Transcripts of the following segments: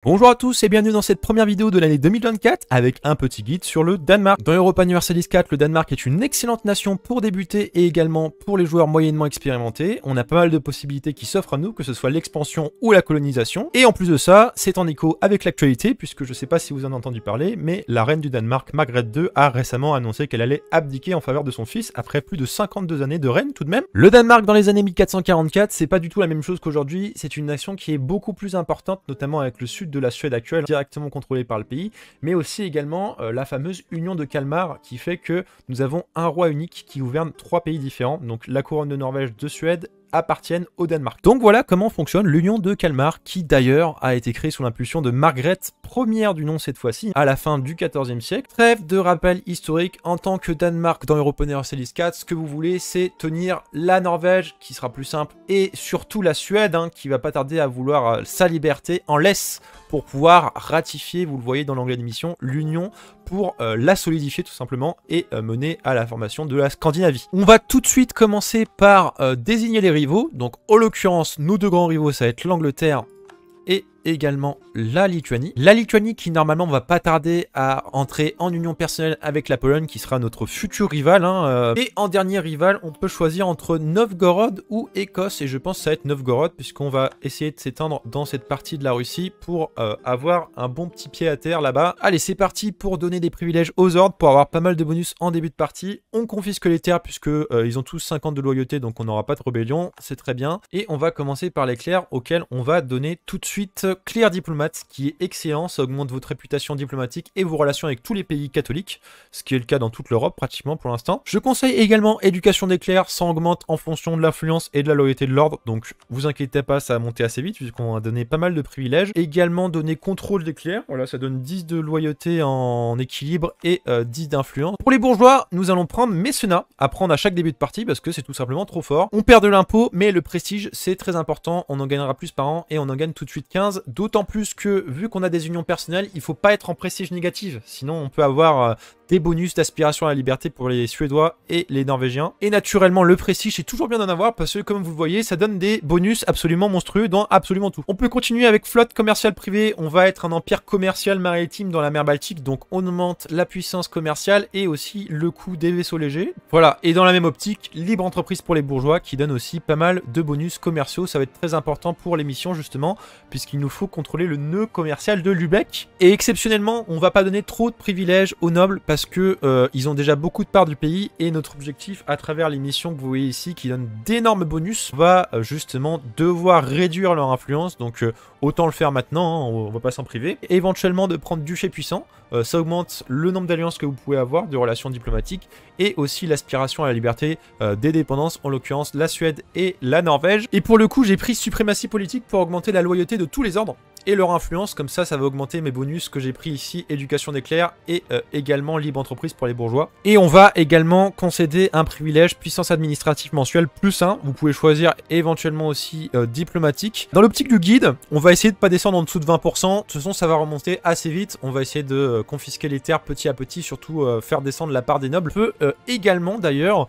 Bonjour à tous et bienvenue dans cette première vidéo de l'année 2024 avec un petit guide sur le Danemark. Dans Europa Universalis 4, le Danemark est une excellente nation pour débuter et également pour les joueurs moyennement expérimentés. On a pas mal de possibilités qui s'offrent à nous, que ce soit l'expansion ou la colonisation. Et en plus de ça, c'est en écho avec l'actualité, puisque je sais pas si vous en avez entendu parler, mais la reine du Danemark, Margrethe II, a récemment annoncé qu'elle allait abdiquer en faveur de son fils après plus de 52 années de règne tout de même. Le Danemark dans les années 1444, c'est pas du tout la même chose qu'aujourd'hui, c'est une nation qui est beaucoup plus importante, notamment avec le sud de la Suède actuelle, directement contrôlée par le pays, mais aussi également la fameuse Union de Kalmar, qui fait que nous avons un roi unique qui gouverne 3 pays différents, donc la couronne de Norvège, de Suède, appartiennent au Danemark. Donc voilà comment fonctionne l'Union de Kalmar, qui d'ailleurs a été créée sous l'impulsion de Margrethe, première du nom cette fois-ci, à la fin du XIVe siècle. Trêve de rappel historique, en tant que Danemark dans Europa Universalis 4, ce que vous voulez, c'est tenir la Norvège, qui sera plus simple, et surtout la Suède, qui va pas tarder à vouloir sa liberté en laisse pour pouvoir ratifier, vous le voyez dans l'onglet d'émission, l'Union pour la solidifier tout simplement et mener à la formation de la Scandinavie. On va tout de suite commencer par désigner les rivaux. Donc en l'occurrence, nos deux grands rivaux, ça va être l'Angleterre et également la Lituanie. La Lituanie qui normalement va pas tarder à entrer en union personnelle avec la Pologne qui sera notre futur rival. Et en dernier rival, on peut choisir entre Novgorod ou Écosse et je pense que ça va être Novgorod puisqu'on va essayer de s'étendre dans cette partie de la Russie pour avoir un bon petit pied à terre là-bas. Allez, c'est parti pour donner des privilèges aux ordres pour avoir pas mal de bonus en début de partie. On confisque les terres puisque ils ont tous 50 de loyauté donc on n'aura pas de rébellion, c'est très bien. Et on va commencer par les clercs auxquels on va donner tout de suite Clear Diplomate qui est excellent, ça augmente votre réputation diplomatique et vos relations avec tous les pays catholiques, ce qui est le cas dans toute l'Europe pratiquement pour l'instant. Je conseille également Éducation des clercs, ça augmente en fonction de l'influence et de la loyauté de l'ordre, donc vous inquiétez pas, ça va monter assez vite puisqu'on va donner pas mal de privilèges. Également donner contrôle des clercs, voilà, ça donne 10 de loyauté en équilibre et 10 d'influence. Pour les bourgeois, nous allons prendre mécénat, à prendre à chaque début de partie parce que c'est tout simplement trop fort. On perd de l'impôt, mais le prestige c'est très important, on en gagnera plus par an et on en gagne tout de suite 15, d'autant plus que vu qu'on a des unions personnelles, il faut pas être en prestige négative, sinon on peut avoir des bonus d'aspiration à la liberté pour les Suédois et les Norvégiens. Et naturellement, le prestige, c'est toujours bien d'en avoir parce que, comme vous le voyez, ça donne des bonus absolument monstrueux dans absolument tout. On peut continuer avec flotte commerciale privée. On va être un empire commercial maritime dans la mer Baltique, donc on augmente la puissance commerciale et aussi le coût des vaisseaux légers. Voilà, et dans la même optique, libre entreprise pour les bourgeois qui donne aussi pas mal de bonus commerciaux. Ça va être très important pour les missions, justement, puisqu'il nous faut contrôler le nœud commercial de Lübeck. Et exceptionnellement, on va pas donner trop de privilèges aux nobles parce que ils ont déjà beaucoup de parts du pays et notre objectif à travers les missions que vous voyez ici qui donnent d'énormes bonus va justement devoir réduire leur influence, donc autant le faire maintenant, on va pas s'en priver. Et éventuellement de prendre duché puissant, ça augmente le nombre d'alliances que vous pouvez avoir, de relations diplomatiques et aussi l'aspiration à la liberté des dépendances, en l'occurrence la Suède et la Norvège. Et pour le coup j'ai pris suprématie politique pour augmenter la loyauté de tous les ordres et leur influence, comme ça va augmenter mes bonus que j'ai pris ici, éducation des clercs et également libre entreprise pour les bourgeois. Et on va également concéder un privilège puissance administrative mensuelle plus 1, vous pouvez choisir éventuellement aussi diplomatique. Dans l'optique du guide, on va essayer de pas descendre en dessous de 20%, de toute façon ça va remonter assez vite, on va essayer de confisquer les terres petit à petit, surtout faire descendre la part des nobles. On peut également d'ailleurs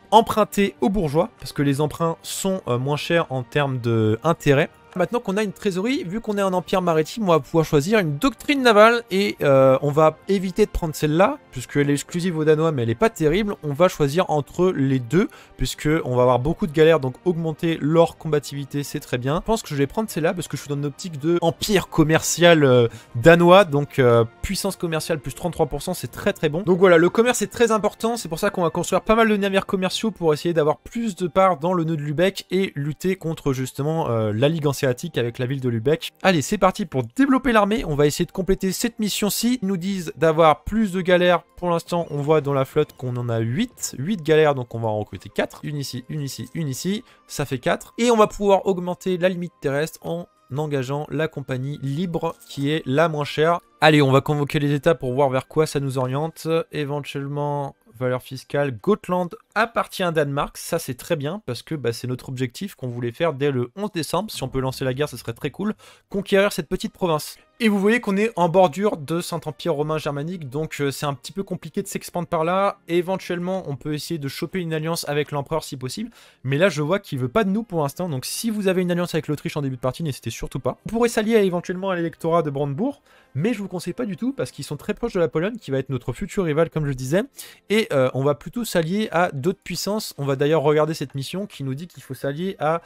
emprunter aux bourgeois, parce que les emprunts sont moins chers en termes d'intérêt. Maintenant qu'on a une trésorerie, vu qu'on est un empire maritime, on va pouvoir choisir une doctrine navale et on va éviter de prendre celle-là, puisqu'elle est exclusive aux Danois, mais elle n'est pas terrible. On va choisir entre les deux, puisqu'on va avoir beaucoup de galères, donc augmenter leur combativité, c'est très bien. Je pense que je vais prendre celle-là, parce que je suis dans une optique de empire commercial danois, donc puissance commerciale plus 33%, c'est très très bon. Donc voilà, le commerce est très important, c'est pour ça qu'on va construire pas mal de navires commerciaux pour essayer d'avoir plus de parts dans le nœud de Lübeck et lutter contre justement la Ligue ancienne avec la ville de Lübeck. Allez, c'est parti pour développer l'armée. On va essayer de compléter cette mission-ci. Ils nous disent d'avoir plus de galères. Pour l'instant, on voit dans la flotte qu'on en a 8 galères, donc on va en recruter 4. Une ici, une ici, une ici. Ça fait 4. Et on va pouvoir augmenter la limite terrestre en engageant la compagnie libre qui est la moins chère. Allez, on va convoquer les états pour voir vers quoi ça nous oriente. Éventuellement, valeur fiscale, Gotland appartient à Danemark, ça c'est très bien parce que c'est notre objectif qu'on voulait faire dès le 11 décembre, si on peut lancer la guerre ce serait très cool, conquérir cette petite province. Et vous voyez qu'on est en bordure de Saint-Empire romain germanique, donc c'est un petit peu compliqué de s'expandre par là. Et éventuellement, on peut essayer de choper une alliance avec l'empereur si possible. Mais là, je vois qu'il veut pas de nous pour l'instant, donc si vous avez une alliance avec l'Autriche en début de partie, n'hésitez surtout pas. Vous pourrez s'allier éventuellement à l'électorat de Brandebourg, mais je vous conseille pas du tout parce qu'ils sont très proches de la Pologne, qui va être notre futur rival, comme je disais. Et on va plutôt s'allier à d'autres puissances. On va d'ailleurs regarder cette mission qui nous dit qu'il faut s'allier à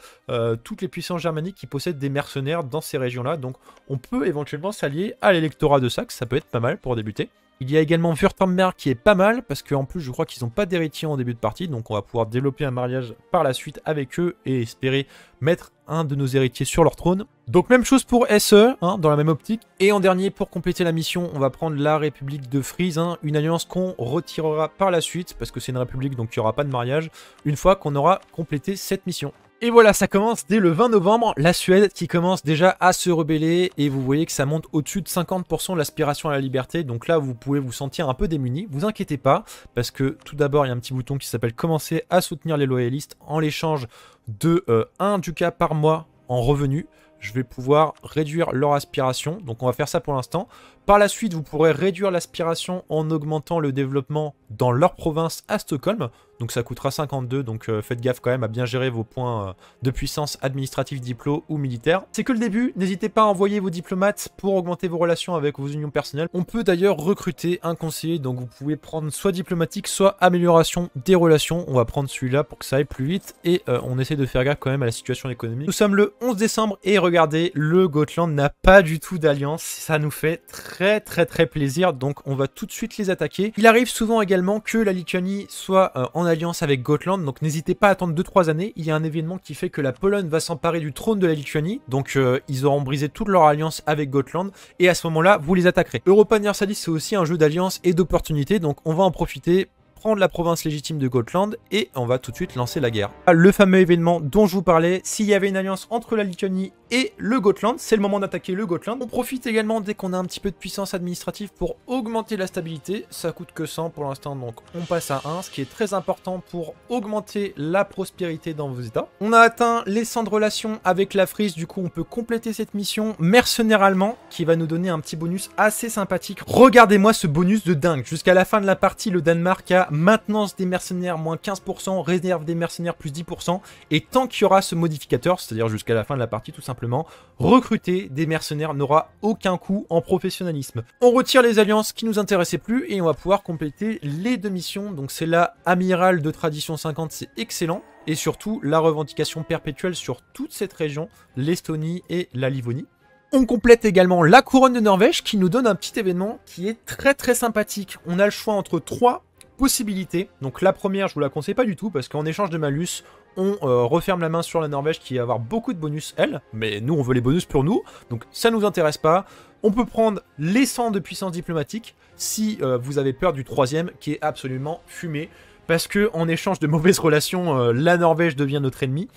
toutes les puissances germaniques qui possèdent des mercenaires dans ces régions-là. Donc on peut éventuellement s'allier à l'électorat de Saxe, ça peut être pas mal pour débuter. Il y a également Württemberg qui est pas mal, parce qu'en plus je crois qu'ils n'ont pas d'héritier en début de partie, donc on va pouvoir développer un mariage par la suite avec eux et espérer mettre un de nos héritiers sur leur trône. Donc même chose pour SE, hein, dans la même optique. Et en dernier, pour compléter la mission, on va prendre la République de Frise, hein, une alliance qu'on retirera par la suite, parce que c'est une république, donc il n'y aura pas de mariage, une fois qu'on aura complété cette mission. Et voilà, ça commence dès le 20 novembre, la Suède qui commence déjà à se rebeller, et vous voyez que ça monte au-dessus de 50% l'aspiration à la liberté, donc là vous pouvez vous sentir un peu démuni, vous inquiétez pas, parce que tout d'abord il y a un petit bouton qui s'appelle commencer à soutenir les loyalistes en l'échange de 1 ducat par mois en revenu. Je vais pouvoir réduire leur aspiration, donc on va faire ça pour l'instant. Par la suite, vous pourrez réduire l'aspiration en augmentant le développement dans leur province à Stockholm. Donc ça coûtera 52, donc faites gaffe quand même à bien gérer vos points de puissance administrative, diplo ou militaire. C'est que le début, n'hésitez pas à envoyer vos diplomates pour augmenter vos relations avec vos unions personnelles. On peut d'ailleurs recruter un conseiller, donc vous pouvez prendre soit diplomatique, soit amélioration des relations. On va prendre celui-là pour que ça aille plus vite et on essaie de faire gaffe quand même à la situation économique. Nous sommes le 11 décembre et regardez, le Gotland n'a pas du tout d'alliance. Ça nous fait très plaisir, donc on va tout de suite les attaquer. Il arrive souvent également que la Lituanie soit en alliance avec Gotland, donc n'hésitez pas à attendre 2-3 années. Il y a un événement qui fait que la Pologne va s'emparer du trône de la Lituanie, donc ils auront brisé toute leur alliance avec Gotland, et à ce moment-là, vous les attaquerez. Europa Universalis, c'est aussi un jeu d'alliance et d'opportunité, donc on va en profiter, prendre la province légitime de Gotland et on va tout de suite lancer la guerre. Le fameux événement dont je vous parlais, s'il y avait une alliance entre la Lituanie et le Gotland, c'est le moment d'attaquer le Gotland. On profite également dès qu'on a un petit peu de puissance administrative pour augmenter la stabilité. Ça coûte que 100 pour l'instant, donc on passe à 1, ce qui est très important pour augmenter la prospérité dans vos états. On a atteint les 100 de relations avec la Frise, du coup on peut compléter cette mission mercenaire allemand qui va nous donner un petit bonus assez sympathique. Regardez-moi ce bonus de dingue. Jusqu'à la fin de la partie, le Danemark a maintenance des mercenaires moins 15%, réserve des mercenaires plus 10%, et tant qu'il y aura ce modificateur, c'est-à-dire jusqu'à la fin de la partie tout simplement, recruter des mercenaires n'aura aucun coût en professionnalisme. On retire les alliances qui nous intéressaient plus et on va pouvoir compléter les deux missions. Donc c'est la Amiral de Tradition 50, c'est excellent, et surtout la revendication perpétuelle sur toute cette région, l'Estonie et la Livonie. On complète également la couronne de Norvège qui nous donne un petit événement qui est très sympathique. On a le choix entre 3 possibilités. Donc la première, je vous la conseille pas du tout parce qu'en échange de malus, on referme la main sur la Norvège qui va avoir beaucoup de bonus, elle. Mais nous, on veut les bonus pour nous. Donc ça nous intéresse pas. On peut prendre les 100 de puissance diplomatique si vous avez peur du troisième qui est absolument fumé. Parce que en échange de mauvaises relations, la Norvège devient notre ennemi.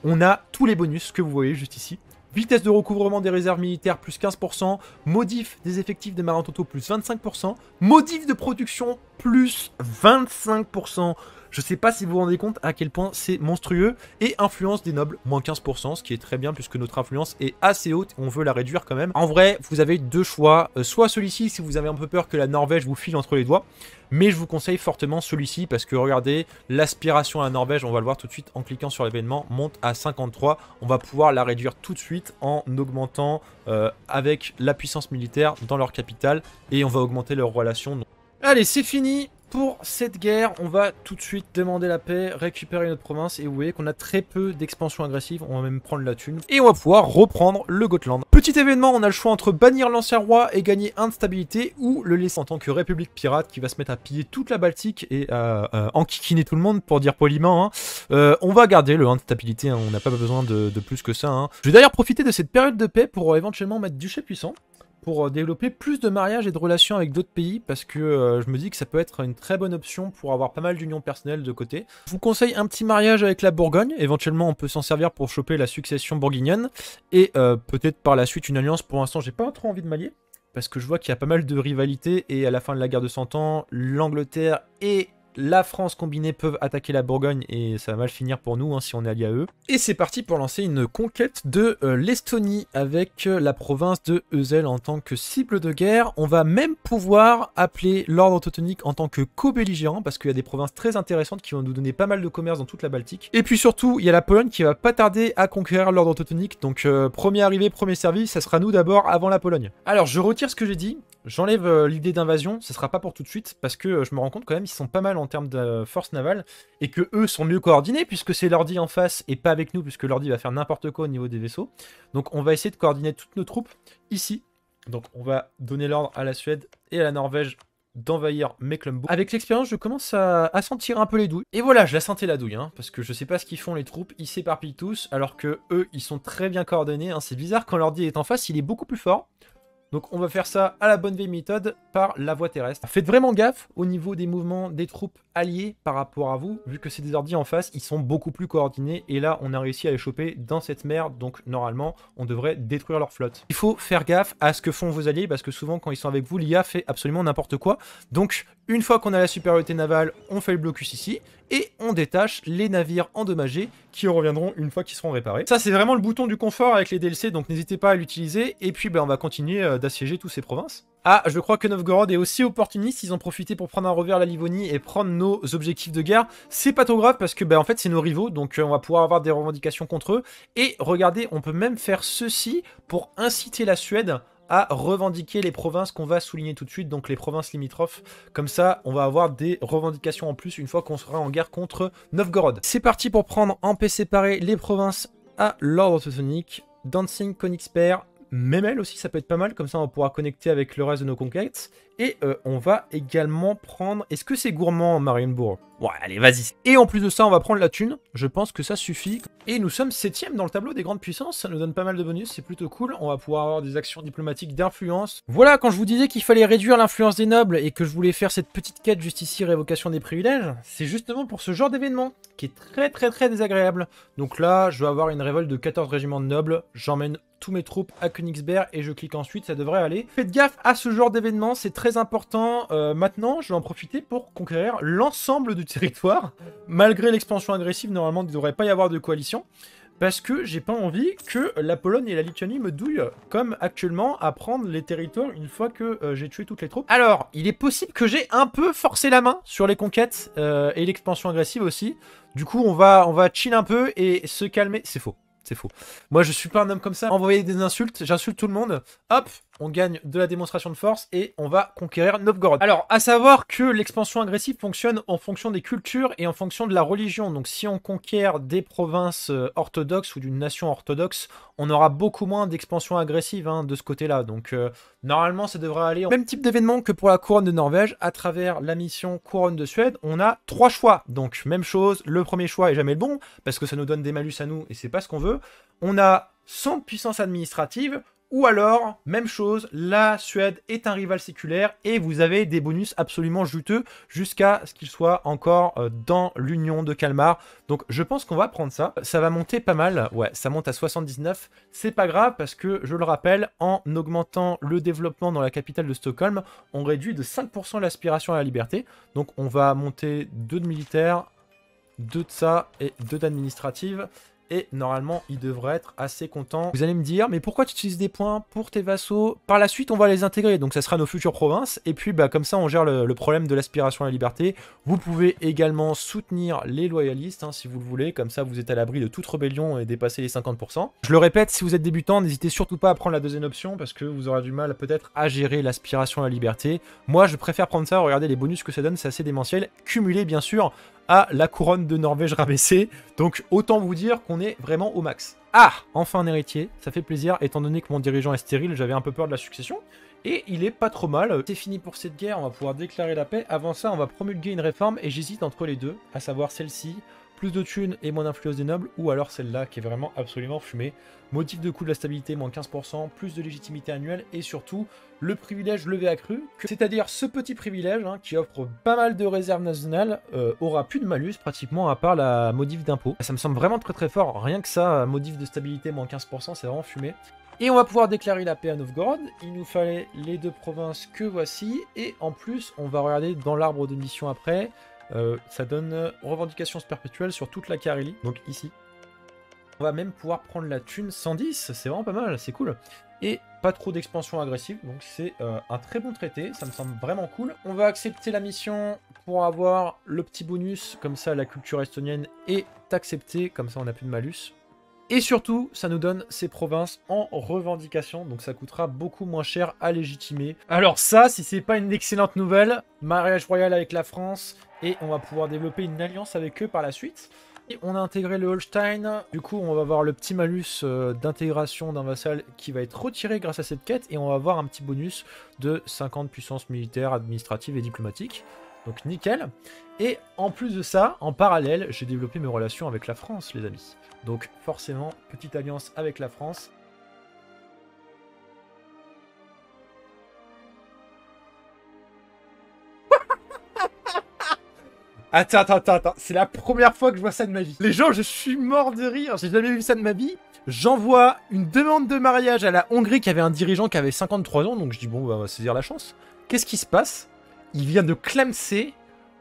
On a tous les bonus que vous voyez juste ici. Vitesse de recouvrement des réserves militaires plus 15%, modif des effectifs des marins totaux plus 25%, modif de production plus 25%. Je sais pas si vous vous rendez compte à quel point c'est monstrueux. Et influence des nobles, moins 15%, ce qui est très bien puisque notre influence est assez haute. On veut la réduire quand même. En vrai, vous avez deux choix. Soit celui-ci si vous avez un peu peur que la Norvège vous file entre les doigts. Mais je vous conseille fortement celui-ci parce que regardez, l'aspiration à la Norvège, on va le voir tout de suite en cliquant sur l'événement, monte à 53. On va pouvoir la réduire tout de suite en augmentant avec la puissance militaire dans leur capitale. Et on va augmenter leurs relations. Allez, c'est fini pour cette guerre. On va tout de suite demander la paix, récupérer notre province. Et vous voyez qu'on a très peu d'expansion agressive. On va même prendre la thune. Et on va pouvoir reprendre le Gotland. Petit événement, on a le choix entre bannir l'ancien roi et gagner 1 de stabilité, ou le laisser en tant que république pirate qui va se mettre à piller toute la Baltique et à enquiquiner tout le monde, pour dire poliment. Hein. On va garder le 1 de stabilité, hein. On n'a pas besoin de plus que ça. Hein. Je vais d'ailleurs profiter de cette période de paix pour éventuellement mettre duché puissant, pour développer plus de mariages et de relations avec d'autres pays, parce que je me dis que ça peut être une très bonne option pour avoir pas mal d'unions personnelles de côté. Je vous conseille un petit mariage avec la Bourgogne, éventuellement on peut s'en servir pour choper la succession bourguignonne, et peut-être par la suite une alliance. Pour l'instant j'ai pas trop envie de m'allier, parce que je vois qu'il y a pas mal de rivalités, et à la fin de la guerre de 100 ans, l'Angleterre et la France combinée peuvent attaquer la Bourgogne et ça va mal finir pour nous hein, si on est allié à eux. Et c'est parti pour lancer une conquête de l'Estonie avec la province de Ösel en tant que cible de guerre. On va même pouvoir appeler l'ordre teutonique en tant que co-belligérant parce qu'il y a des provinces très intéressantes qui vont nous donner pas mal de commerce dans toute la Baltique. Et puis surtout, il y a la Pologne qui va pas tarder à conquérir l'ordre teutonique. Donc premier arrivé, premier servi, ça sera nous d'abord avant la Pologne. Alors je retire ce que j'ai dit. J'enlève l'idée d'invasion, ce sera pas pour tout de suite, parce que je me rends compte quand même ils sont pas mal en termes de force navale, et que eux sont mieux coordonnés, puisque c'est l'ordi en face, et pas avec nous, puisque l'ordi va faire n'importe quoi au niveau des vaisseaux. Donc on va essayer de coordonner toutes nos troupes ici. Donc on va donner l'ordre à la Suède et à la Norvège d'envahir Mecklembourg. Avec l'expérience, je commence à sentir un peu les douilles. Et voilà, je la sentais la douille, hein, parce que je sais pas ce qu'ils font les troupes, ils s'éparpillent tous, alors que eux, ils sont très bien coordonnés. Hein. C'est bizarre, quand l'ordi est en face, il est beaucoup plus fort. Donc on va faire ça à la bonne vieille méthode par la voie terrestre. Faites vraiment gaffe au niveau des mouvements des troupes alliées par rapport à vous, vu que c'est des ordis en face, ils sont beaucoup plus coordonnés et là on a réussi à les choper dans cette mer, donc normalement on devrait détruire leur flotte. Il faut faire gaffe à ce que font vos alliés parce que souvent quand ils sont avec vous, l'IA fait absolument n'importe quoi. Donc une fois qu'on a la supériorité navale, on fait le blocus ici et on détache les navires endommagés qui reviendront une fois qu'ils seront réparés. Ça c'est vraiment le bouton du confort avec les DLC, donc n'hésitez pas à l'utiliser et puis on va continuer d'assiéger toutes ces provinces. Ah, je crois que Novgorod est aussi opportuniste, ils ont profité pour prendre un revers à la Livonie et prendre nos objectifs de guerre. C'est pas trop grave parce que en fait c'est nos rivaux, donc on va pouvoir avoir des revendications contre eux. Et regardez, on peut même faire ceci pour inciter la Suède à revendiquer les provinces qu'on va souligner tout de suite, donc les provinces limitrophes. Comme ça, on va avoir des revendications en plus une fois qu'on sera en guerre contre Novgorod. C'est parti pour prendre en paix séparé les provinces à l'ordre teutonique. Danzig, Königsberg, Memel aussi, ça peut être pas mal, comme ça on va pouvoir connecter avec le reste de nos conquêtes. Et on va également prendre... Est-ce que c'est gourmand, Marienbourg? Ouais, allez, vas-y. Et en plus de ça, on va prendre la thune. Je pense que ça suffit. Et nous sommes 7ème dans le tableau des grandes puissances. Ça nous donne pas mal de bonus, c'est plutôt cool. On va pouvoir avoir des actions diplomatiques d'influence. Voilà, quand je vous disais qu'il fallait réduire l'influence des nobles et que je voulais faire cette petite quête juste ici, révocation des privilèges, c'est justement pour ce genre d'événement qui est très désagréable. Donc là, je vais avoir une révolte de 14 régiments de nobles. J'emmène tous mes troupes à Königsberg et je clique ensuite, ça devrait aller. Faites gaffe à ce genre d'événement, c'est très important. Maintenant, je vais en profiter pour conquérir l'ensemble du territoire. Malgré l'expansion agressive, normalement, il ne devrait pas y avoir de coalition. Parce que j'ai pas envie que la Pologne et la Lituanie me douillent, comme actuellement, à prendre les territoires une fois que j'ai tué toutes les troupes. Alors, il est possible que j'ai un peu forcé la main sur les conquêtes et l'expansion agressive aussi. Du coup, on va chill un peu et se calmer. C'est faux. C'est faux. Moi, je suis pas un homme comme ça. Envoyer des insultes, j'insulte tout le monde. Hop, on gagne de la démonstration de force et on va conquérir Novgorod. Alors, à savoir que l'expansion agressive fonctionne en fonction des cultures et en fonction de la religion. Donc, si on conquiert des provinces orthodoxes ou d'une nation orthodoxe, on aura beaucoup moins d'expansion agressive de ce côté-là. Donc, normalement, ça devrait aller. Même type d'événement que pour la couronne de Norvège, à travers la mission couronne de Suède, on a 3 choix. Donc, même chose, le premier choix est jamais le bon, parce que ça nous donne des malus à nous et c'est pas ce qu'on veut. On a 100 de puissance administrative, ou alors, même chose, la Suède est un rival séculaire et vous avez des bonus absolument juteux jusqu'à ce qu'il soit encore dans l'Union de Kalmar. Donc je pense qu'on va prendre ça. Ça va monter pas mal. Ouais, ça monte à 79. C'est pas grave parce que, je le rappelle, en augmentant le développement dans la capitale de Stockholm, on réduit de 5% l'aspiration à la liberté. Donc on va monter 2 de militaire, 2 de ça et 2 d'administrative. Et normalement, il devrait être assez content. Vous allez me dire, mais pourquoi tu utilises des points pour tes vassaux? Par la suite, on va les intégrer. Donc, ça sera nos futures provinces. Et puis, comme ça, on gère le problème de l'aspiration à la liberté. Vous pouvez également soutenir les loyalistes, si vous le voulez. Comme ça, vous êtes à l'abri de toute rébellion et dépasser les 50%. Je le répète, si vous êtes débutant, n'hésitez surtout pas à prendre la deuxième option parce que vous aurez du mal peut-être à gérer l'aspiration à la liberté. Moi, je préfère prendre ça. Regardez les bonus que ça donne, c'est assez démentiel. Cumulé, bien sûr, à la couronne de Norvège rabaissée. Donc autant vous dire qu'on est vraiment au max. Ah, enfin un héritier, ça fait plaisir étant donné que mon dirigeant est stérile, j'avais un peu peur de la succession. Et il est pas trop mal. C'est fini pour cette guerre, on va pouvoir déclarer la paix. Avant ça, on va promulguer une réforme et j'hésite entre les deux, à savoir celle-ci, plus de thunes et moins d'influence des nobles, ou alors celle-là qui est vraiment absolument fumée. Motif de coût de la stabilité, moins 15%, plus de légitimité annuelle et surtout le privilège levé accru, c'est-à-dire ce petit privilège qui offre pas mal de réserves nationales, aura plus de malus pratiquement à part la modif d'impôt. Ça me semble vraiment très fort, rien que ça, modif de stabilité, moins 15%, c'est vraiment fumé. Et on va pouvoir déclarer la paix à Novgorod. Il nous fallait les 2 provinces que voici. Et en plus, on va regarder dans l'arbre de mission après. Ça donne revendication perpétuelle sur toute la Carélie, donc ici. On va même pouvoir prendre la thune 110, c'est vraiment pas mal, c'est cool. Et pas trop d'expansion agressive, donc c'est un très bon traité, ça me semble vraiment cool. On va accepter la mission pour avoir le petit bonus, comme ça la culture estonienne est acceptée, comme ça on n'a plus de malus. Et surtout, ça nous donne ces provinces en revendication, donc ça coûtera beaucoup moins cher à légitimer. Alors ça, si c'est pas une excellente nouvelle, mariage royal avec la France, et on va pouvoir développer une alliance avec eux par la suite. Et on a intégré le Holstein, du coup on va avoir le petit malus d'intégration d'un vassal qui va être retiré grâce à cette quête, et on va avoir un petit bonus de 50 puissances militaires, administratives et diplomatiques. Donc nickel. Et en plus de ça, en parallèle, j'ai développé mes relations avec la France, les amis. Donc forcément, petite alliance avec la France. Attends, c'est la première fois que je vois ça de ma vie. Les gens, je suis mort de rire, j'ai jamais vu ça de ma vie. J'envoie une demande de mariage à la Hongrie qui avait un dirigeant qui avait 53 ans, donc je dis bon, bah, on va saisir la chance. Qu'est-ce qui se passe? Il vient de clamser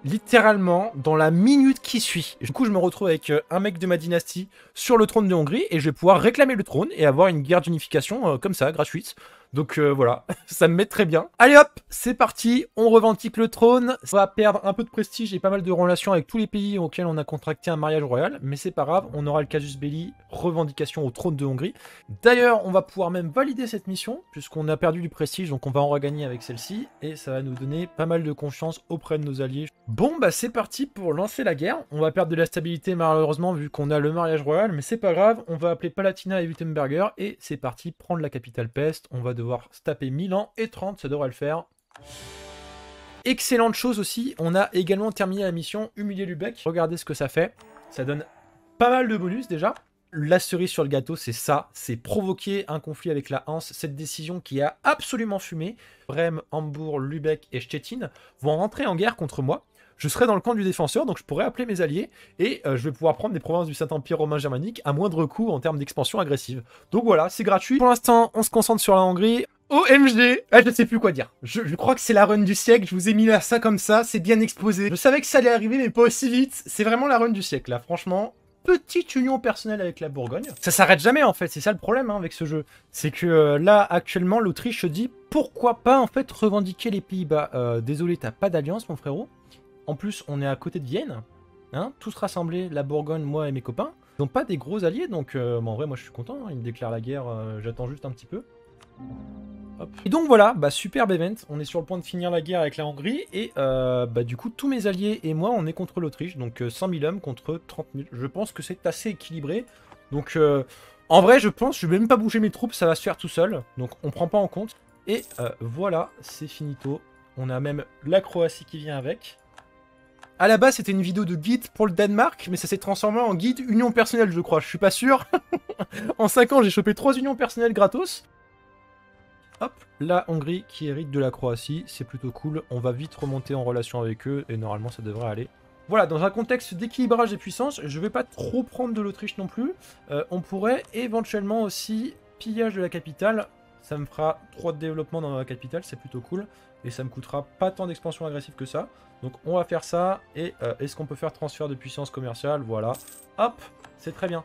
littéralement dans la minute qui suit. Du coup, je me retrouve avec un mec de ma dynastie sur le trône de Hongrie et je vais pouvoir réclamer le trône et avoir une guerre d'unification comme ça, gratuite. Donc voilà, ça me met très bien. Allez hop, c'est parti, on revendique le trône. Ça va perdre un peu de prestige et pas mal de relations avec tous les pays auxquels on a contracté un mariage royal, mais c'est pas grave, on aura le casus belli, revendication au trône de Hongrie. D'ailleurs, on va pouvoir même valider cette mission, puisqu'on a perdu du prestige, donc on va en regagner avec celle-ci, et ça va nous donner pas mal de confiance auprès de nos alliés. Bon, bah c'est parti pour lancer la guerre. On va perdre de la stabilité malheureusement, vu qu'on a le mariage royal, mais c'est pas grave, on va appeler Palatina et Wittenberger, et c'est parti, prendre la capitale Pest. On va devoir se taper Milan et 30, ça devrait le faire. Excellente chose aussi, on a également terminé la mission humilier Lübeck. Regardez ce que ça fait, ça donne pas mal de bonus déjà. La cerise sur le gâteau, c'est ça, c'est provoquer un conflit avec la Hanse, cette décision qui a absolument fumé. Brême, Hambourg, Lübeck et Stettin vont rentrer en guerre contre moi. Je serai dans le camp du défenseur, donc je pourrai appeler mes alliés, et je vais pouvoir prendre des provinces du Saint-Empire romain germanique à moindre coût en termes d'expansion agressive. Donc voilà, c'est gratuit. Pour l'instant, on se concentre sur la Hongrie. OMG, je ne sais plus quoi dire. Je crois que c'est la run du siècle, je vous ai mis là ça comme ça, c'est bien exposé. Je savais que ça allait arriver, mais pas aussi vite. C'est vraiment la run du siècle, là, franchement. Petite union personnelle avec la Bourgogne. Ça s'arrête jamais, en fait, c'est ça le problème avec ce jeu. C'est que là, actuellement, l'Autriche se dit, pourquoi pas, en fait, revendiquer les Pays-Bas. Désolé, t'as pas d'alliance, mon frérot. En plus, on est à côté de Vienne, hein, tous rassemblés, la Bourgogne, moi et mes copains. Ils n'ont pas des gros alliés, donc en vrai, moi je suis content, hein, ils me déclarent la guerre, j'attends juste un petit peu. Hop. Et donc voilà, bah, superbe event, on est sur le point de finir la guerre avec la Hongrie, et bah, du coup, tous mes alliés et moi, on est contre l'Autriche, donc 100 000 hommes contre 30 000. Je pense que c'est assez équilibré, donc en vrai, je pense, je vais même pas bouger mes troupes, ça va se faire tout seul, donc on prend pas en compte. Et voilà, c'est finito, on a même la Croatie qui vient avec. À la base, c'était une vidéo de guide pour le Danemark, mais ça s'est transformé en guide union personnelle, je crois. Je suis pas sûr. En 5 ans, j'ai chopé 3 unions personnelles gratos. Hop, la Hongrie qui hérite de la Croatie, c'est plutôt cool. On va vite remonter en relation avec eux, et normalement, ça devrait aller. Voilà, dans un contexte d'équilibrage des puissances, je vais pas trop prendre de l'Autriche non plus. On pourrait éventuellement aussi pillage de la capitale. Ça me fera 3 de développement dans la capitale, c'est plutôt cool. Et ça me coûtera pas tant d'expansion agressive que ça. Donc on va faire ça. Et est-ce qu'on peut faire transfert de puissance commerciale? Voilà. Hop, c'est très bien.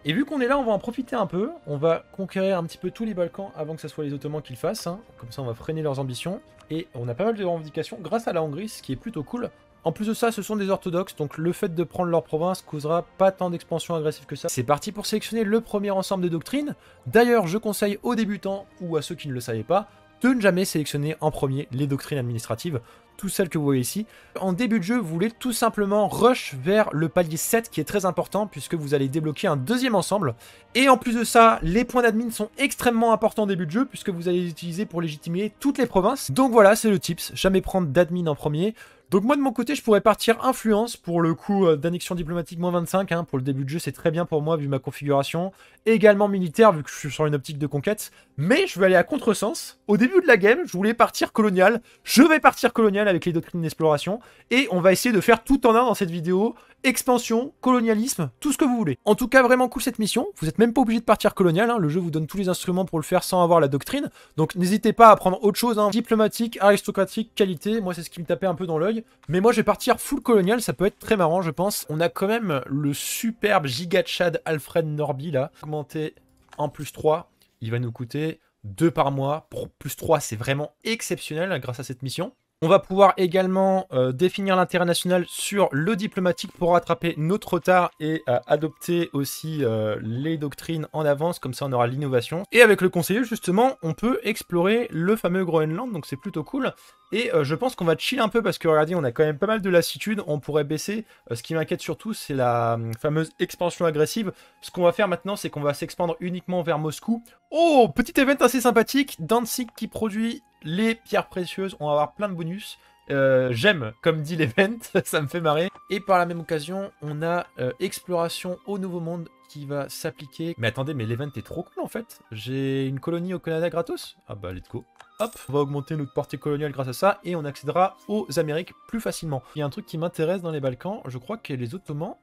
Et vu qu'on est là, on va en profiter un peu. On va conquérir un petit peu tous les Balkans avant que ce soit les Ottomans qui le fassent. Hein. Comme ça, on va freiner leurs ambitions. Et on a pas mal de revendications grâce à la Hongrie, ce qui est plutôt cool. En plus de ça, ce sont des orthodoxes, donc le fait de prendre leur province causera pas tant d'expansion agressive que ça. C'est parti pour sélectionner le premier ensemble de doctrines. D'ailleurs, je conseille aux débutants, ou à ceux qui ne le savaient pas, de ne jamais sélectionner en premier les doctrines administratives, toutes celles que vous voyez ici. En début de jeu, vous voulez tout simplement rush vers le palier 7 qui est très important puisque vous allez débloquer un deuxième ensemble. Et en plus de ça, les points d'admin sont extrêmement importants en début de jeu puisque vous allez les utiliser pour légitimer toutes les provinces. Donc voilà, c'est le tips, jamais prendre d'admin en premier. Donc moi de mon côté je pourrais partir influence pour le coup d'annexion diplomatique -25 hein, pour le début de jeu c'est très bien pour moi vu ma configuration. Également militaire vu que je suis sur une optique de conquête. Mais je vais aller à contresens. Au début de la game je voulais partir colonial. Je vais partir colonial colonial avec les doctrines d'exploration. Et on va essayer de faire tout en un dans cette vidéo. Expansion, colonialisme, tout ce que vous voulez. En tout cas, vraiment cool cette mission. Vous n'êtes même pas obligé de partir colonial, hein. Le jeu vous donne tous les instruments pour le faire sans avoir la doctrine. Donc n'hésitez pas à prendre autre chose, hein. Diplomatique, aristocratique, qualité. Moi, c'est ce qui me tapait un peu dans l'œil. Mais moi, je vais partir full colonial. Ça peut être très marrant, je pense. On a quand même le superbe giga Chad Alfred Norby, là. Augmenté en plus 3. Il va nous coûter 2 par mois. Pour plus 3, c'est vraiment exceptionnel, hein, grâce à cette mission. On va pouvoir également définir l'intérêt national sur le diplomatique pour rattraper notre retard et adopter aussi les doctrines en avance, comme ça on aura l'innovation. Et avec le conseiller, justement, on peut explorer le fameux Groenland, donc c'est plutôt cool. Et je pense qu'on va chill un peu parce que, regardez, on a quand même pas mal de lassitude, on pourrait baisser. Ce qui m'inquiète surtout, c'est la fameuse expansion agressive. Ce qu'on va faire maintenant, c'est qu'on va s'expandre uniquement vers Moscou. Oh, petit event assez sympathique, Danzig qui produit les pierres précieuses, on va avoir plein de bonus. J'aime, comme dit l'event, ça me fait marrer. Et par la même occasion, on a exploration au Nouveau Monde qui va s'appliquer. Mais attendez, mais l'event est trop cool en fait. J'ai une colonie au Canada gratos. Ah bah let's go. Hop, on va augmenter notre portée coloniale grâce à ça et on accédera aux Amériques plus facilement. Il y a un truc qui m'intéresse dans les Balkans, je crois que les Ottomans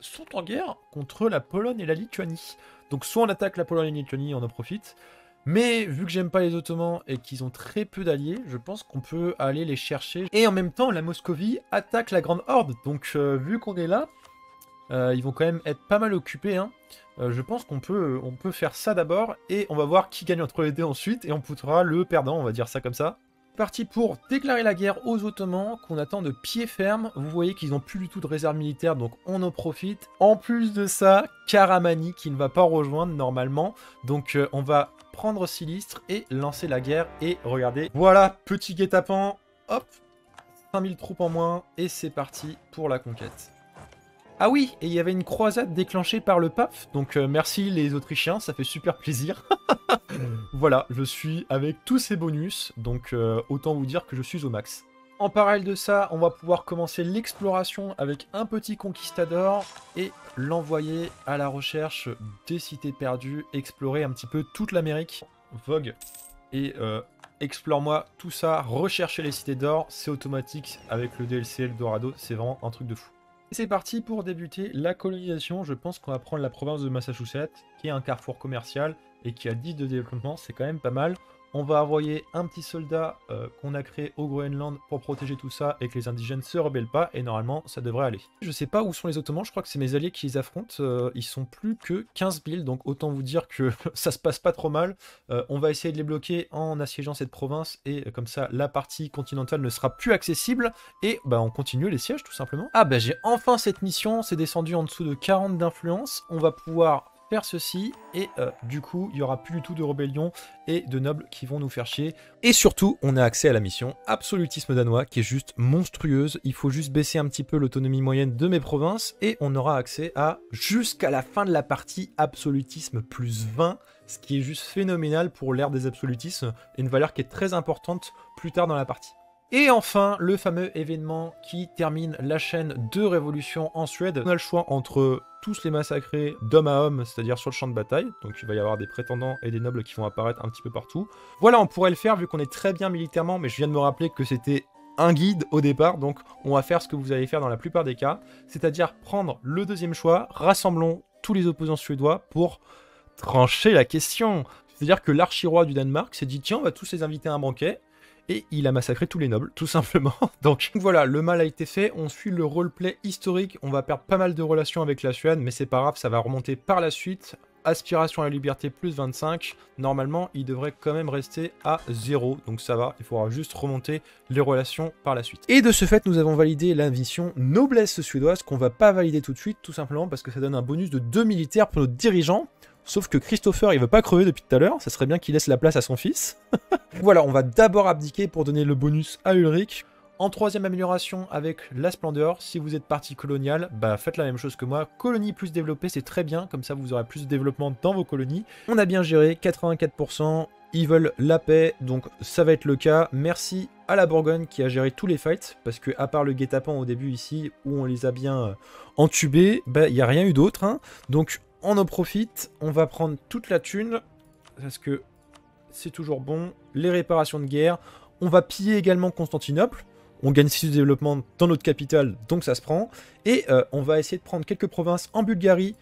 sont en guerre contre la Pologne et la Lituanie. Donc soit on attaque la Pologne et la Lituanie, on en profite. Mais vu que j'aime pas les Ottomans et qu'ils ont très peu d'alliés, je pense qu'on peut aller les chercher. Et en même temps, la Moscovie attaque la Grande Horde. Donc vu qu'on est là, ils vont quand même être pas mal occupés, hein. Je pense qu'on peut faire ça d'abord et on va voir qui gagne entre les deux ensuite et on poussera le perdant, on va dire ça comme ça. Parti pour déclarer la guerre aux Ottomans qu'on attend de pied ferme. Vous voyez qu'ils n'ont plus du tout de réserve militaire, donc on en profite. En plus de ça, Karamani qui ne va pas rejoindre normalement. Donc on va prendre Silistre et lancer la guerre. Et regardez, voilà, petit guet-apens, hop, 5000 troupes en moins et c'est parti pour la conquête. Ah oui, et il y avait une croisade déclenchée par le pape, donc merci les Autrichiens, ça fait super plaisir. Voilà, je suis avec tous ces bonus, donc autant vous dire que je suis au max. En parallèle de ça, on va pouvoir commencer l'exploration avec un petit conquistador et l'envoyer à la recherche des cités perdues, explorer un petit peu toute l'Amérique. Vogue et explore-moi tout ça, rechercher les cités d'or, c'est automatique avec le DLC Eldorado, c'est vraiment un truc de fou. C'est parti pour débuter la colonisation. Je pense qu'on va prendre la province de Massachusetts, qui est un carrefour commercial et qui a 10 de développement, c'est quand même pas mal. On va envoyer un petit soldat qu'on a créé au Groenland pour protéger tout ça et que les indigènes ne se rebellent pas, et normalement ça devrait aller. Je sais pas où sont les Ottomans, je crois que c'est mes alliés qui les affrontent, ils sont plus que 15 000, donc autant vous dire que ça se passe pas trop mal. On va essayer de les bloquer en assiégeant cette province, et comme ça la partie continentale ne sera plus accessible, et bah on continue les sièges tout simplement. Ah bah j'ai enfin cette mission, c'est descendu en dessous de 40 d'influence, on va pouvoir faire ceci et du coup il y aura plus du tout de rébellion et de nobles qui vont nous faire chier. Et surtout on a accès à la mission absolutisme danois qui est juste monstrueuse. Il faut juste baisser un petit peu l'autonomie moyenne de mes provinces et on aura accès à jusqu'à la fin de la partie absolutisme plus 20, ce qui est juste phénoménal pour l'ère des absolutismes et une valeur qui est très importante plus tard dans la partie. Et enfin, le fameux événement qui termine la chaîne de révolution en Suède. On a le choix entre tous les massacrer d'homme à homme, c'est-à-dire sur le champ de bataille. Donc il va y avoir des prétendants et des nobles qui vont apparaître un petit peu partout. Voilà, on pourrait le faire vu qu'on est très bien militairement, mais je viens de me rappeler que c'était un guide au départ, donc on va faire ce que vous allez faire dans la plupart des cas, c'est-à-dire prendre le deuxième choix, rassemblons tous les opposants suédois pour trancher la question. C'est-à-dire que l'archiroi du Danemark s'est dit tiens, on va tous les inviter à un banquet. Et il a massacré tous les nobles, tout simplement. Donc voilà, le mal a été fait, on suit le roleplay historique, on va perdre pas mal de relations avec la Suède, mais c'est pas grave, ça va remonter par la suite. Aspiration à la liberté plus 25, normalement il devrait quand même rester à 0, donc ça va, il faudra juste remonter les relations par la suite. Et de ce fait, nous avons validé la mission noblesse suédoise, qu'on va pas valider tout de suite, tout simplement parce que ça donne un bonus de 2 militaires pour notre dirigeant. Sauf que Christopher, il veut pas crever depuis tout à l'heure, ça serait bien qu'il laisse la place à son fils. Voilà, on va d'abord abdiquer pour donner le bonus à Ulrich. En troisième amélioration avec la splendeur, si vous êtes partie coloniale, bah faites la même chose que moi. Colonie plus développée, c'est très bien, comme ça vous aurez plus de développement dans vos colonies. On a bien géré, 84%, ils veulent la paix, donc ça va être le cas. Merci à la Bourgogne qui a géré tous les fights, parce que à part le guet-apens au début ici, où on les a bien entubés, bah il n'y a rien eu d'autre, hein. Donc on en profite, on va prendre toute la thune, parce que c'est toujours bon, les réparations de guerre, on va piller également Constantinople, On gagne 6 de développement dans notre capitale, donc ça se prend. Et on va essayer de prendre quelques provinces en Bulgarie,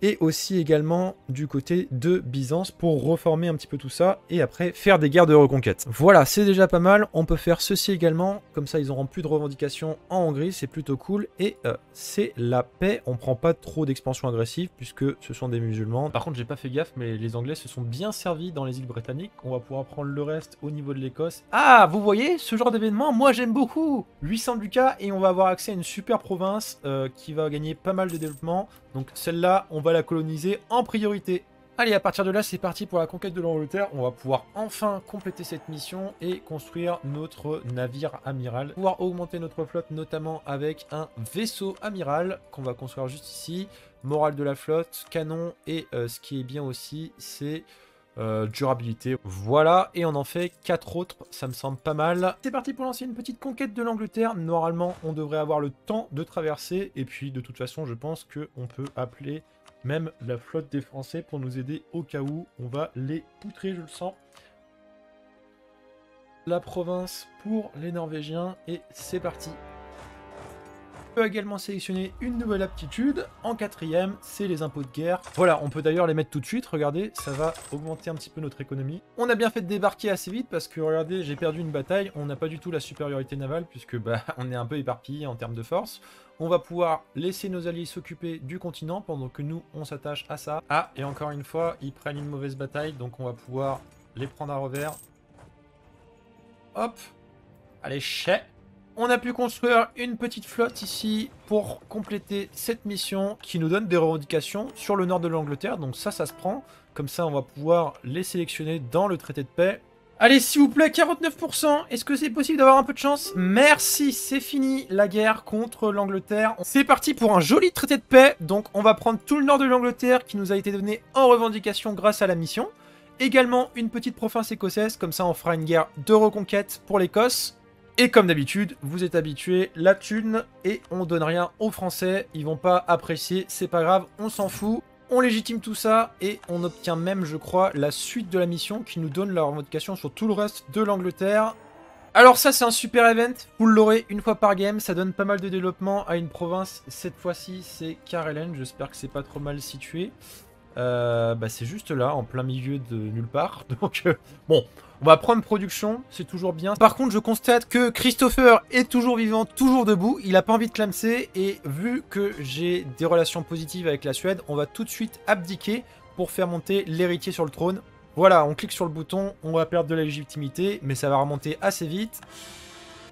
et aussi également du côté de Byzance pour reformer un petit peu tout ça et après faire des guerres de reconquête. Voilà, c'est déjà pas mal. On peut faire ceci également, comme ça ils n'auront plus de revendications en Hongrie, c'est plutôt cool. Et c'est la paix, on prend pas trop d'expansion agressive puisque ce sont des musulmans. Par contre j'ai pas fait gaffe, mais les Anglais se sont bien servis dans les îles britanniques. On va pouvoir prendre le reste au niveau de l'Écosse. Ah, vous voyez, ce genre d'événement, moi j'aime beaucoup. 800 ducats et on va avoir accès à une super province qui va gagner pas mal de développement. Donc celle-là, on va la coloniser en priorité. Allez, à partir de là, c'est parti pour la conquête de l'Angleterre. On va pouvoir enfin compléter cette mission et construire notre navire amiral. Pouvoir augmenter notre flotte, notamment avec un vaisseau amiral qu'on va construire juste ici. Morale de la flotte, canon et ce qui est bien aussi, c'est durabilité. Voilà, et on en fait 4 autres, ça me semble pas mal. C'est parti pour lancer une petite conquête de l'Angleterre. Normalement, on devrait avoir le temps de traverser. Et puis, de toute façon, je pense qu'on peut appeler même la flotte des Français pour nous aider au cas où. On va les poutrer, je le sens. La province pour les Norvégiens, et c'est parti. On peut également sélectionner une nouvelle aptitude. En 4e, c'est les impôts de guerre. Voilà, on peut d'ailleurs les mettre tout de suite. Regardez, ça va augmenter un petit peu notre économie. On a bien fait de débarquer assez vite parce que, regardez, j'ai perdu une bataille. On n'a pas du tout la supériorité navale puisque on est un peu éparpillé en termes de force. On va pouvoir laisser nos alliés s'occuper du continent pendant que nous, on s'attache à ça. Ah, et encore une fois, ils prennent une mauvaise bataille, donc on va pouvoir les prendre à revers. Hop. Allez, chais. On a pu construire une petite flotte ici pour compléter cette mission qui nous donne des revendications sur le nord de l'Angleterre. Donc ça se prend. Comme ça, on va pouvoir les sélectionner dans le traité de paix. Allez, s'il vous plaît, 49%. Est-ce que c'est possible d'avoir un peu de chance? Merci, c'est fini la guerre contre l'Angleterre. C'est parti pour un joli traité de paix. Donc on va prendre tout le nord de l'Angleterre qui nous a été donné en revendication grâce à la mission. Également une petite province écossaise. Comme ça, on fera une guerre de reconquête pour l'Écosse. Et comme d'habitude, vous êtes habitués, la thune, et on donne rien aux Français, ils vont pas apprécier, c'est pas grave, on s'en fout. On légitime tout ça, et on obtient même, je crois, la suite de la mission qui nous donne la revendication sur tout le reste de l'Angleterre. Alors ça, c'est un super event, vous l'aurez une fois par game, ça donne pas mal de développement à une province. Cette fois-ci, c'est Karelen, j'espère que c'est pas trop mal situé. C'est juste là, en plein milieu de nulle part, donc bon... On va prendre production, c'est toujours bien. Par contre, je constate que Christopher est toujours vivant, toujours debout. Il n'a pas envie de clamser. Et vu que j'ai des relations positives avec la Suède, on va tout de suite abdiquer pour faire monter l'héritier sur le trône. Voilà, on clique sur le bouton, on va perdre de la légitimité, mais ça va remonter assez vite.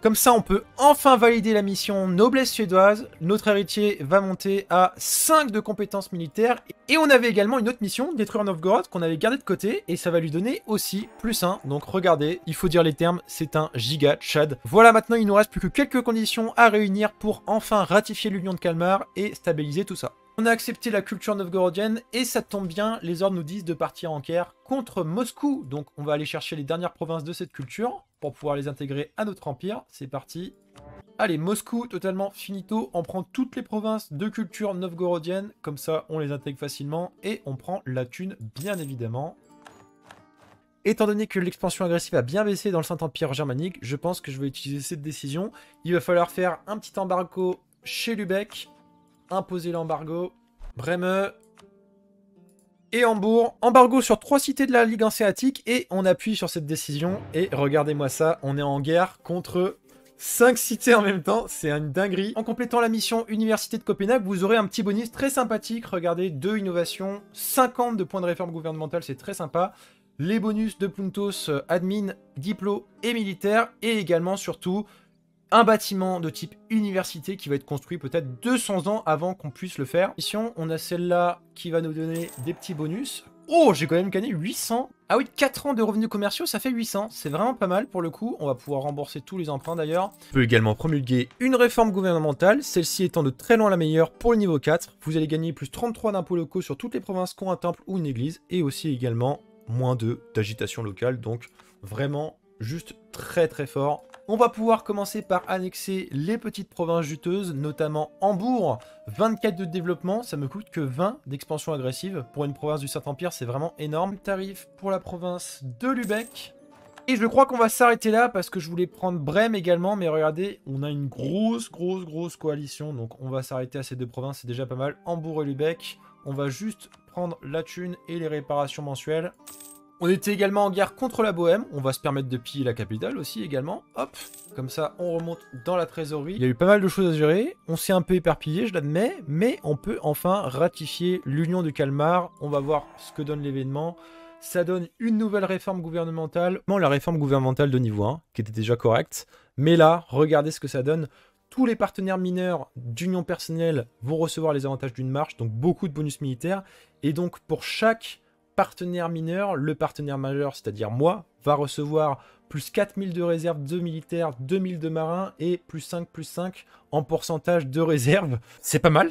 Comme ça, on peut enfin valider la mission noblesse suédoise. Notre héritier va monter à 5 de compétences militaires. Et on avait également une autre mission, détruire Novgorod, qu'on avait gardé de côté. Et ça va lui donner aussi +1. Donc regardez, il faut dire les termes, c'est un giga Tchad. Voilà, maintenant il nous reste plus que quelques conditions à réunir pour enfin ratifier l'Union de Kalmar et stabiliser tout ça. On a accepté la culture novgorodienne et ça tombe bien, les ordres nous disent de partir en guerre contre Moscou. Donc on va aller chercher les dernières provinces de cette culture pour pouvoir les intégrer à notre empire. C'est parti. Allez, Moscou, totalement finito. On prend toutes les provinces de culture novgorodienne. Comme ça, on les intègre facilement. Et on prend la thune, bien évidemment. Étant donné que l'expansion agressive a bien baissé dans le Saint-Empire germanique, je pense que je vais utiliser cette décision. Il va falloir faire un petit embargo chez Lübeck. Imposer l'embargo. Brême. Et Hambourg. Embargo sur 3 cités de la Ligue hanséatique. Et on appuie sur cette décision. Et regardez-moi ça, on est en guerre contre 5 cités en même temps. C'est une dinguerie. En complétant la mission Université de Copenhague, vous aurez un petit bonus très sympathique. Regardez, 2 innovations, 50 de points de réforme gouvernementale, c'est très sympa. Les bonus de Puntos, admin, diplo et militaire. Et également, surtout, un bâtiment de type université qui va être construit peut-être 200 ans avant qu'on puisse le faire. Mission, on a celle-là qui va nous donner des petits bonus. Oh, j'ai quand même gagné 800. Ah oui, 4 ans de revenus commerciaux, ça fait 800. C'est vraiment pas mal pour le coup. On va pouvoir rembourser tous les emprunts d'ailleurs. On peut également promulguer une réforme gouvernementale, celle-ci étant de très loin la meilleure pour le niveau 4. Vous allez gagner plus 33 d'impôts locaux sur toutes les provinces qui ont un temple ou une église. Et aussi également moins 2 d'agitation locale. Donc vraiment juste très très fort. On va pouvoir commencer par annexer les petites provinces juteuses, notamment Hambourg. 24 de développement, ça me coûte que 20 d'expansion agressive. Pour une province du Saint-Empire, c'est vraiment énorme. Tarif pour la province de Lübeck. Et je crois qu'on va s'arrêter là parce que je voulais prendre Brême également, mais regardez, on a une grosse coalition, donc on va s'arrêter à ces deux provinces, c'est déjà pas mal. Hambourg et Lübeck, on va juste prendre la thune et les réparations mensuelles. On était également en guerre contre la Bohème, on va se permettre de piller la capitale aussi également, hop, comme ça on remonte dans la trésorerie. Il y a eu pas mal de choses à gérer, on s'est un peu éparpillé, je l'admets, mais on peut enfin ratifier l'Union du Kalmar, on va voir ce que donne l'événement. Ça donne une nouvelle réforme gouvernementale, la réforme gouvernementale de niveau 1, qui était déjà correcte, mais là, regardez ce que ça donne. Tous les partenaires mineurs d'union personnelle vont recevoir les avantages d'une marche, donc beaucoup de bonus militaires, et donc pour chaque partenaire mineur, le partenaire majeur, c'est-à-dire moi, va recevoir plus 4000 de réserve de militaires, 2000 de marins et plus 5 en pourcentage de réserve. C'est pas mal,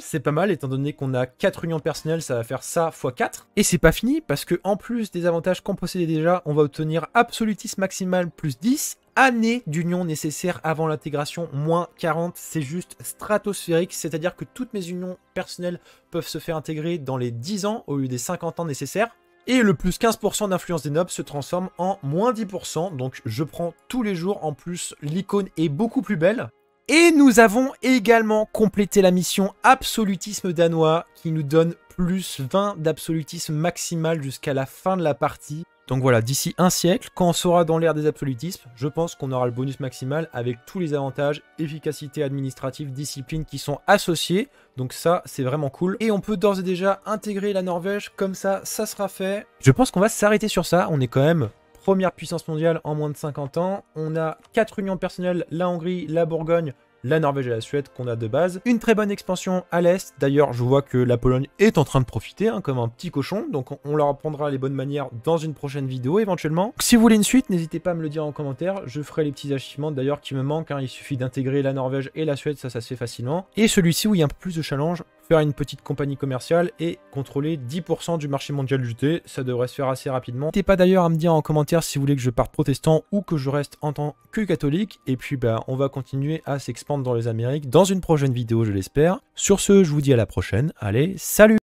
étant donné qu'on a 4 unions personnelles, ça va faire ça x 4. Et c'est pas fini, parce que en plus des avantages qu'on possédait déjà, on va obtenir absolutisme maximal plus 10, années d'union nécessaires avant l'intégration, moins 40, c'est juste stratosphérique, c'est-à-dire que toutes mes unions personnelles peuvent se faire intégrer dans les 10 ans au lieu des 50 ans nécessaires. Et le plus 15% d'influence des nobles se transforme en moins 10%, donc je prends tous les jours, en plus l'icône est beaucoup plus belle. Et nous avons également complété la mission absolutisme danois, qui nous donne plus 20 d'absolutisme maximal jusqu'à la fin de la partie. Donc voilà, d'ici un siècle, quand on sera dans l'ère des absolutismes, je pense qu'on aura le bonus maximal avec tous les avantages, efficacité administrative, discipline qui sont associés. Donc ça, c'est vraiment cool. Et on peut d'ores et déjà intégrer la Norvège, comme ça sera fait. Je pense qu'on va s'arrêter sur ça, on est quand même première puissance mondiale en moins de 50 ans. On a 4 unions personnelles, la Hongrie, la Bourgogne, la Norvège et la Suède qu'on a de base. Une très bonne expansion à l'est. D'ailleurs, je vois que la Pologne est en train de profiter comme un petit cochon. Donc on leur apprendra les bonnes manières dans une prochaine vidéo éventuellement. Si vous voulez une suite, n'hésitez pas à me le dire en commentaire. Je ferai les petits achievements d'ailleurs qui me manquent. Il suffit d'intégrer la Norvège et la Suède, ça se fait facilement. Et celui-ci où il y a un peu plus de challenge, faire une petite compagnie commerciale et contrôler 10% du marché mondial du thé. Ça devrait se faire assez rapidement. N'hésitez pas d'ailleurs à me dire en commentaire si vous voulez que je parte protestant ou que je reste en tant que catholique. Et puis on va continuer à s'expandre dans les Amériques dans une prochaine vidéo, je l'espère. Sur ce, je vous dis à la prochaine. Allez, salut!